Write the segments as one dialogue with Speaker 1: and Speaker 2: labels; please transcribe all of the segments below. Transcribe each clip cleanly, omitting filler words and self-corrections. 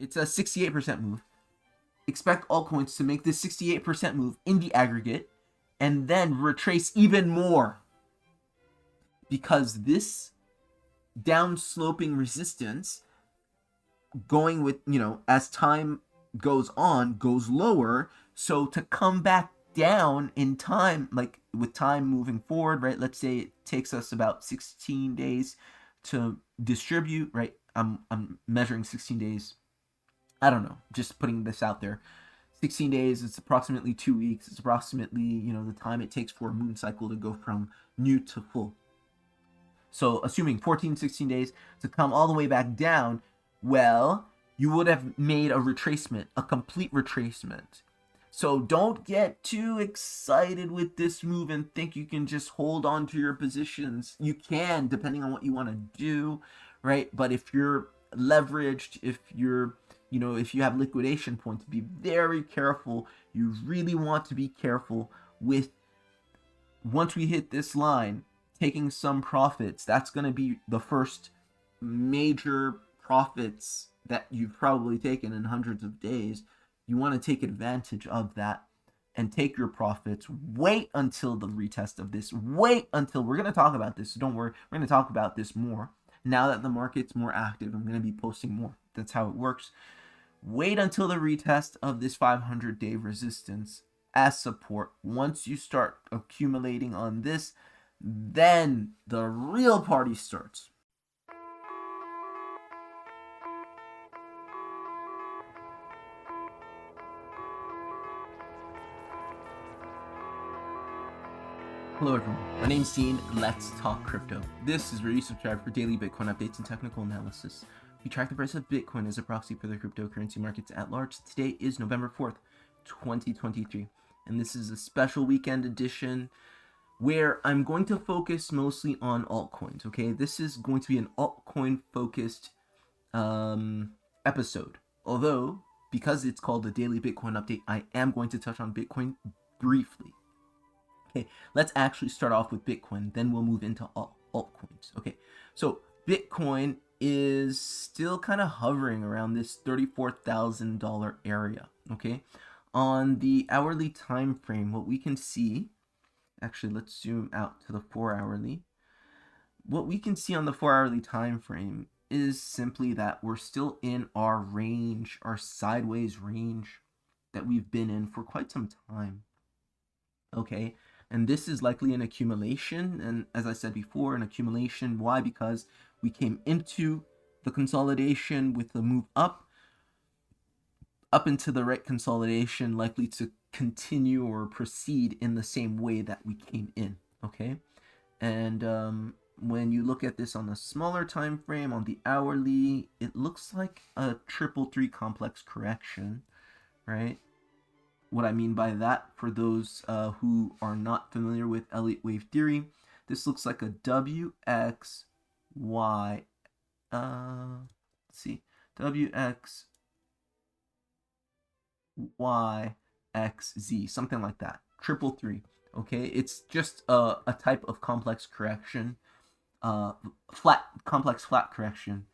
Speaker 1: It's a 68% move. Expect altcoins to make this 68% move in the aggregate and then retrace even more, because this downsloping resistance going with, as time goes on, goes lower. So to come back down in time, like with time moving forward, right? Let's say it takes us about 16 days to distribute, right? I'm measuring 16 days. I don't know, just putting this out there. 16 days, it's approximately 2 weeks. It's approximately, the time it takes for a moon cycle to go from new to full. So assuming 14, 16 days to come all the way back down, well, you would have made a retracement, a complete retracement. So don't get too excited with this move and think you can just hold on to your positions. You can, depending on what you want to do, right? But if you're leveraged, if you're, if you have liquidation points, be very careful. You really want to be careful with, once we hit this line, taking some profits. That's going to be the first major profits that you've probably taken in hundreds of days. You want to take advantage of that and take your profits. Wait until the retest of this. Wait until, we're going to talk about this. So don't worry. We're going to talk about this more. Now that the market's more active, I'm going to be posting more. That's how it works. Wait until the retest of this 500-day resistance as support. Once you start accumulating on this, then the real party starts. Hello everyone, my name's Dean. Let's talk crypto. This is where you subscribe for daily Bitcoin updates and technical analysis. We track the price of Bitcoin as a proxy for the cryptocurrency markets at large. Today is November 4th, 2023, and this is a special weekend edition where I'm going to focus mostly on altcoins, okay? This is going to be an altcoin-focused episode. Although, because it's called a daily Bitcoin update, I am going to touch on Bitcoin briefly. Okay, let's actually start off with Bitcoin, then we'll move into altcoins. Okay, so Bitcoin is still kind of hovering around this $34,000 area, okay? On the hourly time frame, what we can see, actually let's zoom out to the 4-hourly. What we can see on the 4-hourly time frame is simply that we're still in our range, our sideways range that we've been in for quite some time, okay? And this is likely an accumulation, and as I said before, an accumulation. Why? Because we came into the consolidation with the move up into the right consolidation, likely to continue or proceed in the same way that we came in, okay? And when you look at this on the smaller time frame, on the hourly, it looks like a 333 complex correction, right? What I mean by that, for those who are not familiar with Elliott wave theory, this looks like a WXY, let's see, WXYXZ, something like that, 333, okay? It's just a type of complex correction, complex flat correction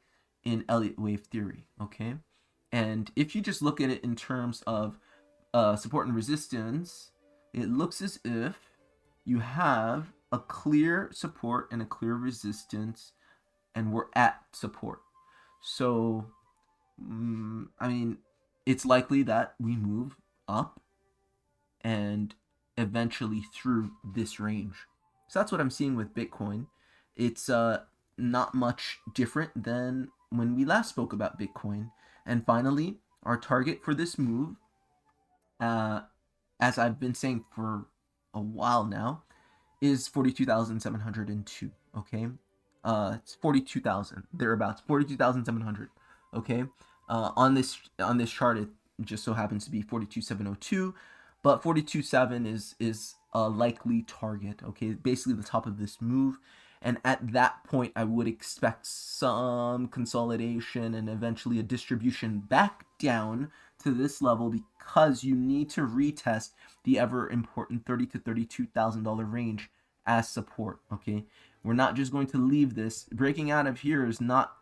Speaker 1: in Elliott wave theory, okay? And if you just look at it in terms of support and resistance, it looks as if you have a clear support and a clear resistance, and we're at support. So, I mean, it's likely that we move up and eventually through this range. So that's what I'm seeing with Bitcoin. It's not much different than when we last spoke about Bitcoin. And finally, our target for this move, as I've been saying for a while now, is 42,702, okay? It's 42,000, thereabouts, 42,700, okay? On this chart, it just so happens to be 42,702, but 42,700 is a likely target, okay? Basically the top of this move. And at that point, I would expect some consolidation and eventually a distribution back down to this level, because you need to retest the ever important $30,000 to $32,000 range as support, okay? We're not just going to leave this. Breaking out of here is not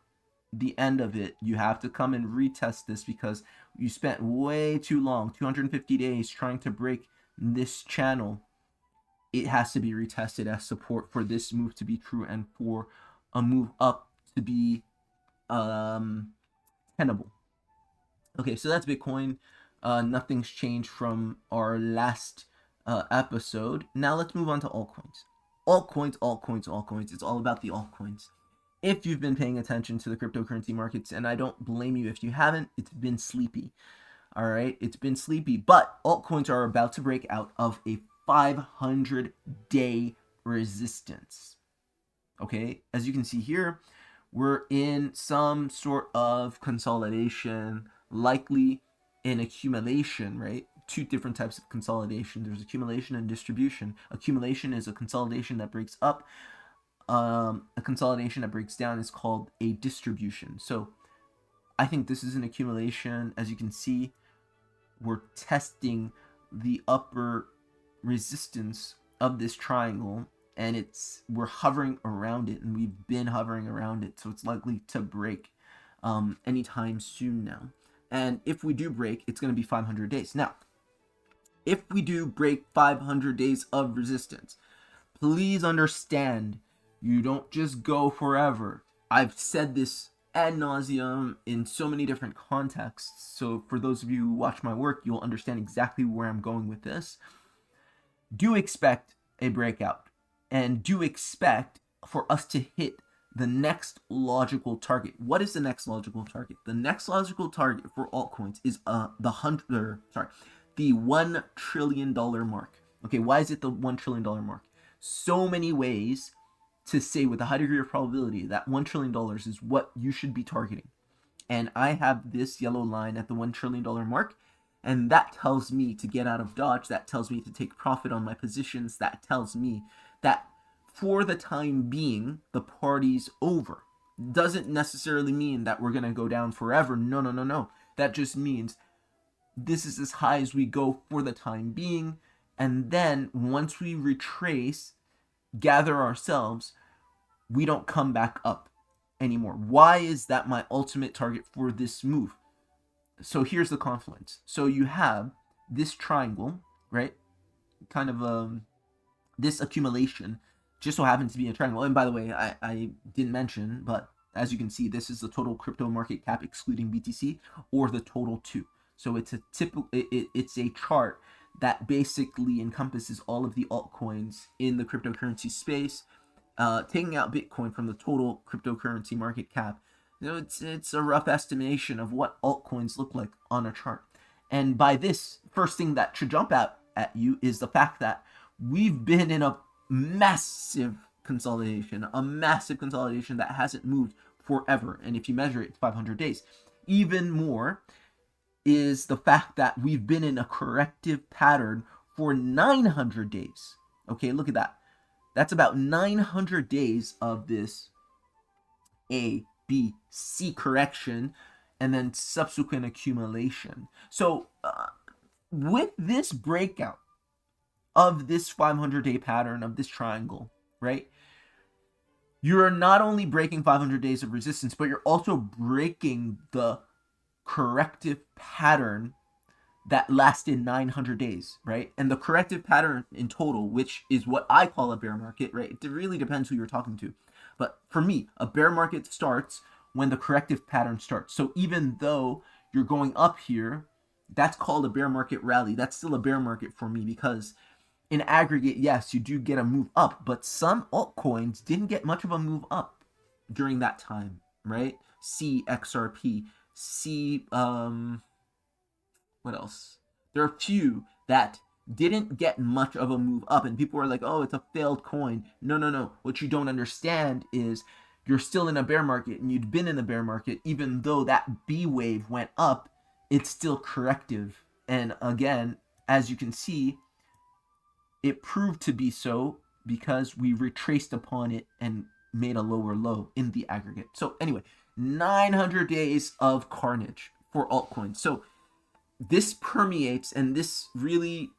Speaker 1: the end of it, you have to come and retest this because you spent way too long, 250 days, trying to break this channel. It has to be retested as support for this move to be true and for a move up to be tenable. Okay, so that's Bitcoin. Nothing's changed from our last episode. Now let's move on to altcoins. Altcoins. It's all about the altcoins. If you've been paying attention to the cryptocurrency markets, and I don't blame you if you haven't, it's been sleepy. All right, it's been sleepy, but altcoins are about to break out of a 500-day resistance. Okay, as you can see here, we're in some sort of consolidation, likely an accumulation, right? Two different types of consolidation. There's accumulation and distribution. Accumulation is a consolidation that breaks up. A consolidation that breaks down is called a distribution. So I think this is an accumulation. As you can see, we're testing the upper resistance of this triangle, and we're hovering around it, and we've been hovering around it, so it's likely to break anytime soon now. And if we do break, it's going to be 500 days. Now, if we do break 500 days of resistance, please understand, you don't just go forever. I've said this ad nauseum in so many different contexts, so for those of you who watch my work, you'll understand exactly where I'm going with this. Do expect a breakout, and do expect for us to hit the next logical target. What is the next logical target? The next logical target for altcoins is the $1 trillion mark. Okay, why is it the $1 trillion mark? So many ways to say with a high degree of probability that $1 trillion is what you should be targeting. And I have this yellow line at the $1 trillion mark, and that tells me to get out of Dodge. That tells me to take profit on my positions. That tells me that for the time being, the party's over. Doesn't necessarily mean that we're going to go down forever. No. That just means this is as high as we go for the time being. And then once we retrace, gather ourselves, we don't come back up anymore. Why is that my ultimate target for this move? So here's the confluence. So you have this triangle, right? Kind of this accumulation just so happens to be a triangle. And by the way, I didn't mention, but as you can see, this is the total crypto market cap excluding BTC, or the total two. So it's it's a chart that basically encompasses all of the altcoins in the cryptocurrency space, taking out Bitcoin from the total cryptocurrency market cap. You know, it's a rough estimation of what altcoins look like on a chart. And by this, first thing that should jump out at you is the fact that we've been in a massive consolidation that hasn't moved forever. And if you measure it, it's 500 days. Even more is the fact that we've been in a corrective pattern for 900 days. Okay, look at that. That's about 900 days of this A, B, C correction, and then subsequent accumulation. So with this breakout of this 500-day pattern of this triangle, right? You're not only breaking 500 days of resistance, but you're also breaking the corrective pattern that lasted 900 days, right? And the corrective pattern in total, which is what I call a bear market, right? It really depends who you're talking to. But for me, a bear market starts when the corrective pattern starts. So even though you're going up here, that's called a bear market rally. That's still a bear market for me because in aggregate, yes, you do get a move up, but some altcoins didn't get much of a move up during that time, right? C XRP, C what else? There are a few that didn't get much of a move up, and people are like, oh, it's a failed coin. No. What you don't understand is you're still in a bear market, and you'd been in a bear market. Even though that B wave went up, it's still corrective. And again, as you can see, it proved to be so because we retraced upon it and made a lower low in the aggregate. So anyway, 900 days of carnage for altcoins. So this permeates, and this really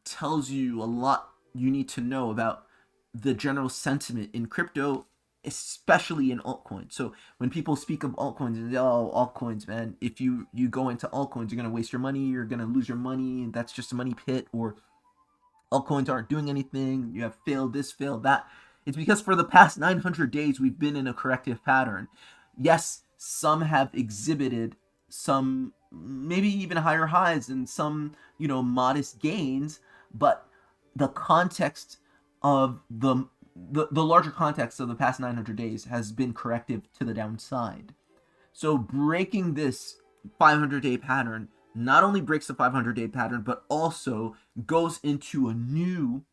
Speaker 1: tells you a lot you need to know about the general sentiment in crypto especially in altcoins. So when people speak of altcoins, and oh, altcoins, man, if you go into altcoins, you're gonna waste your money, you're gonna lose your money, and that's just a money pit, or altcoins aren't doing anything, you have failed this, failed that. It's because for the past 900 days, we've been in a corrective pattern. Yes, some have exhibited some maybe even higher highs and some, modest gains, but the context of the larger context of the past 900 days has been corrective to the downside. So breaking this 500-day pattern not only breaks the 500-day pattern, but also goes into a new,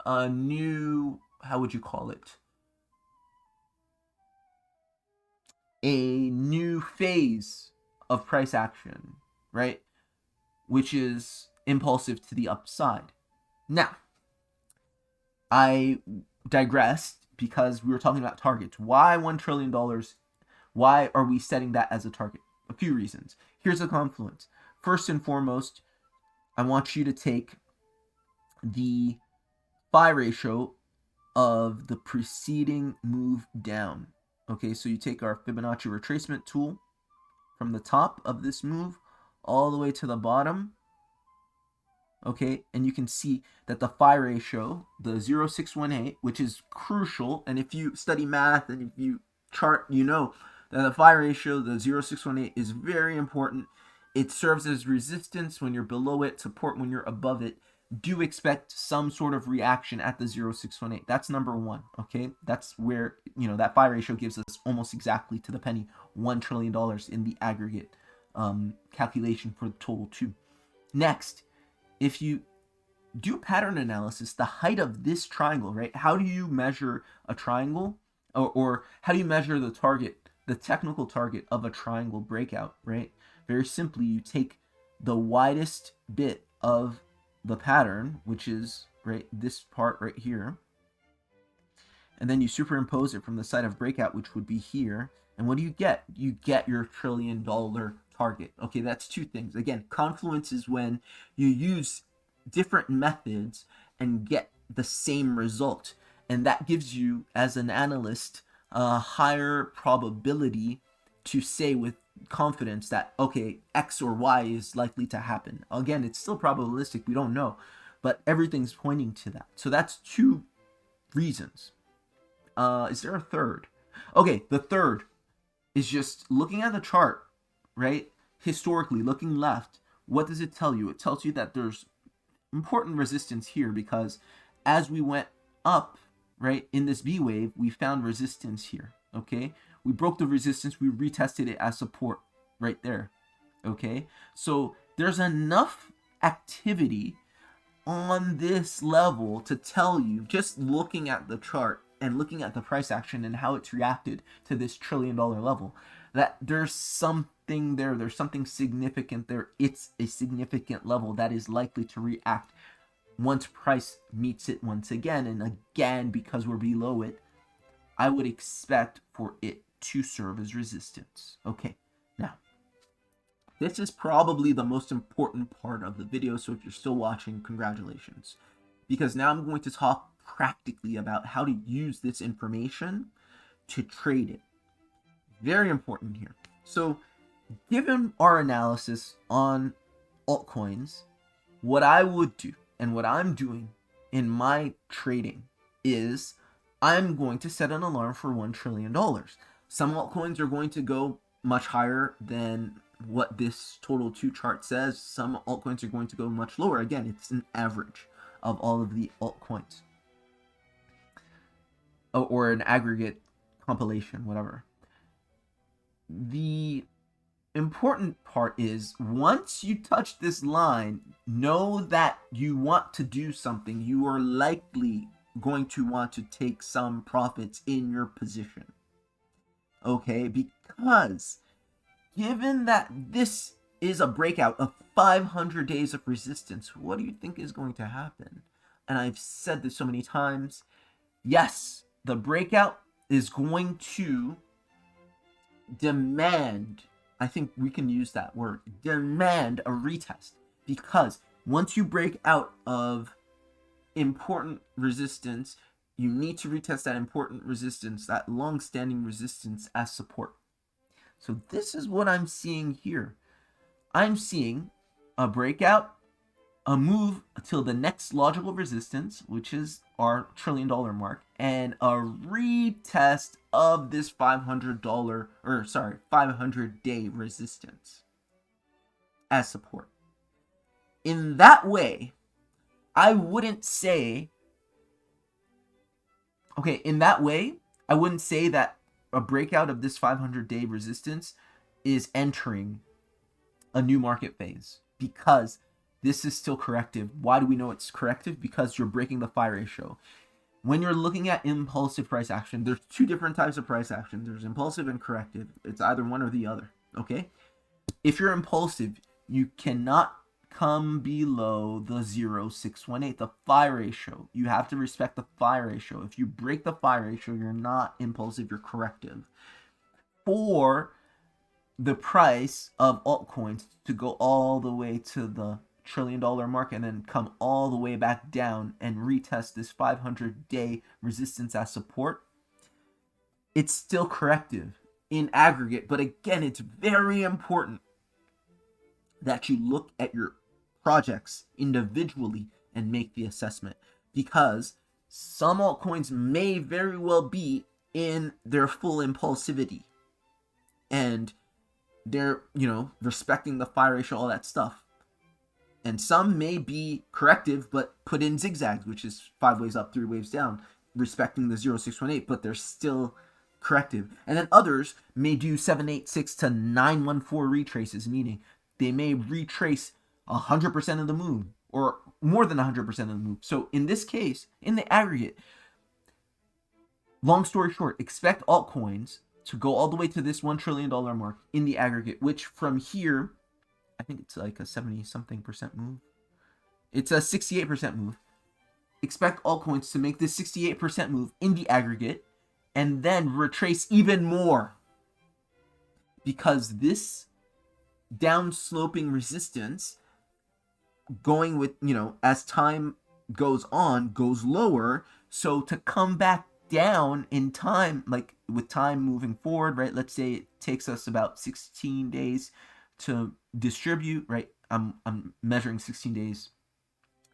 Speaker 1: how would you call it? A new phase of price action, right? Which is impulsive to the upside. Now, I digressed because we were talking about targets. Why $1 trillion? Why are we setting that as a target? A few reasons. Here's a confluence. First and foremost, I want you to take the phi ratio of the preceding move down. Okay, so you take our Fibonacci retracement tool from the top of this move all the way to the bottom. Okay, and you can see that the phi ratio, the 0.618, which is crucial, and if you study math and if you chart, you know that the phi ratio, the 0.618, is very important. It serves as resistance when you're below it, support when you're above it. Do expect some sort of reaction at the 0.618. That's number one, okay? That's where, that phi ratio gives us almost exactly to the penny $1 trillion in the aggregate calculation for the total two. Next, if you do pattern analysis, the height of this triangle, right? How do you measure a triangle? Or how do you measure the target, the technical target of a triangle breakout, right? Very simply, you take the widest bit of the pattern, which is right this part right here, and then you superimpose it from the side of breakout, which would be here, and what do you get? You get your $1 trillion target. Okay, that's two things. Again, confluence is when you use different methods and get the same result, and that gives you, as an analyst, a higher probability to say with confidence that, okay, X or Y is likely to happen. Again, it's still probabilistic, we don't know, but everything's pointing to that. So that's two reasons. Is there a third? Okay, the third is just looking at the chart, right? Historically, looking left, what does it tell you? It tells you that there's important resistance here because as we went up, right, in this B wave, we found resistance here, okay? We broke the resistance, we retested it as support right there, okay? So there's enough activity on this level to tell you, just looking at the chart and looking at the price action and how it's reacted to this $1 trillion level, that there's something there, there's something significant there. It's a significant level that is likely to react once price meets it once again. And again, because we're below it, I would expect for it to serve as resistance. Okay, now, this is probably the most important part of the video, so if you're still watching, congratulations. Because now I'm going to talk practically about how to use this information to trade it. Very important here. So, given our analysis on altcoins, what I would do and what I'm doing in my trading is I'm going to set an alarm for $1 trillion. Some altcoins are going to go much higher than what this total 2 chart says. Some altcoins are going to go much lower. Again, it's an average of all of the altcoins, or an aggregate compilation, whatever. The important part is once you touch this line, know that you want to do something. You are likely going to want to take some profits in your position. Okay, because given that this is a breakout of 500 days of resistance, what do you think is going to happen? And I've said this so many times. Yes, the breakout is going to demand, I think we can use that word, demand a retest. Because once you break out of important resistance, you need to retest that important resistance, that long-standing resistance as support. So this is what I'm seeing here. I'm seeing a breakout, a move till the next logical resistance, which is our $1 trillion mark, and a retest of this $500-day resistance as support. In that way, I wouldn't say that a breakout of this 500-day resistance is entering a new market phase, because this is still corrective. Why do we know it's corrective? Because you're breaking the phi ratio. When you're looking at impulsive price action, there's two different types of price action. There's impulsive and corrective. It's either one or the other, okay? If you're impulsive, you cannot come below the 0.618, the phi ratio. You have to respect the phi ratio. If you break the phi ratio, you're not impulsive, you're corrective. For the price of altcoins to go all the way to the $1 trillion mark and then come all the way back down and retest this 500-day resistance as support, it's still corrective in aggregate. But again, it's very important that you look at your projects individually and make the assessment, because some altcoins may very well be in their full impulsivity and they're, respecting the phi ratio, all that stuff. And some may be corrective but put in zigzags, which is 5 waves up, 3 waves down, respecting the 0.618, but they're still corrective. And then others may do 786 to 914 retraces, meaning they may retrace 100% of the move or more than 100% of the move. So in this case, in the aggregate, long story short, expect altcoins to go all the way to this $1 trillion mark in the aggregate, which from here, I think it's like a 70-something% move. It's a 68% move. Expect altcoins to make this 68% move in the aggregate and then retrace even more, because this down-sloping resistance going with, as time goes on, goes lower. So to come back down in time, like with time moving forward, right? Let's say it takes us about 16 days to distribute, right? I'm measuring 16 days.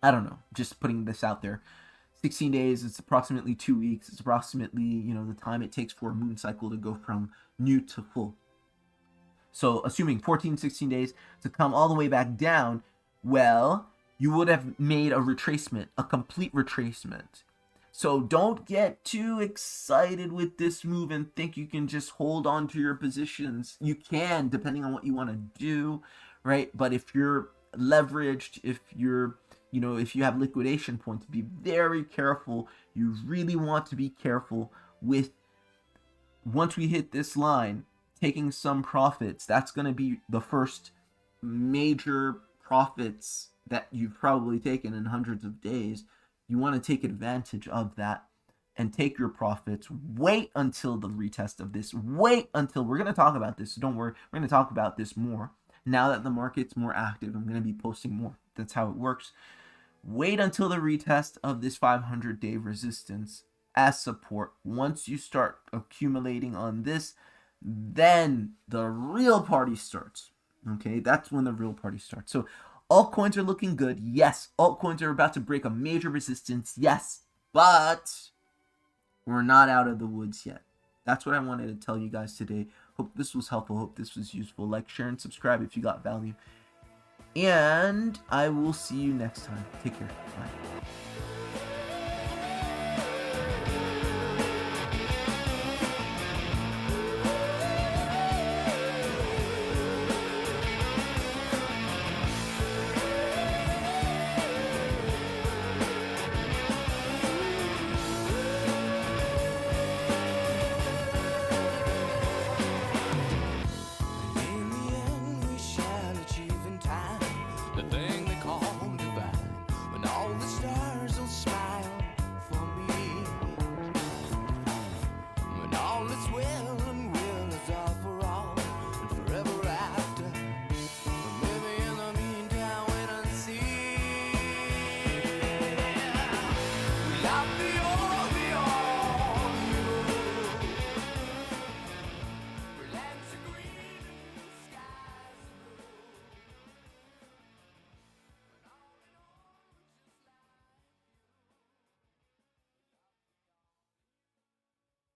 Speaker 1: I don't know, just putting this out there. 16 days, it's approximately 2 weeks. It's approximately, the time it takes for a moon cycle to go from new to full. So assuming 14, 16 days to come all the way back down, well, you would have made a retracement, a complete retracement. So don't get too excited with this move and think you can just hold on to your positions. You can, depending on what you want to do, right? But if you're leveraged, if you're, if you have liquidation points, be very careful. You really want to be careful with, once we hit this line, taking some profits. That's going to be the first major profits that you've probably taken in hundreds of days. You want to take advantage of that and take your profits. Wait until the retest of this. Wait until, we're going to talk about this. So don't worry. We're going to talk about this more. Now that the market's more active, I'm going to be posting more. That's how it works. Wait until the retest of this 500-day resistance as support. Once you start accumulating on this, then the real party starts. Okay, that's when the real party starts. So altcoins are looking good. Yes, altcoins are about to break a major resistance. Yes, but we're not out of the woods yet. That's what I wanted to tell you guys today. Hope this was helpful. Hope this was useful. Like, share, and subscribe if you got value. And I will see you next time. Take care. Bye.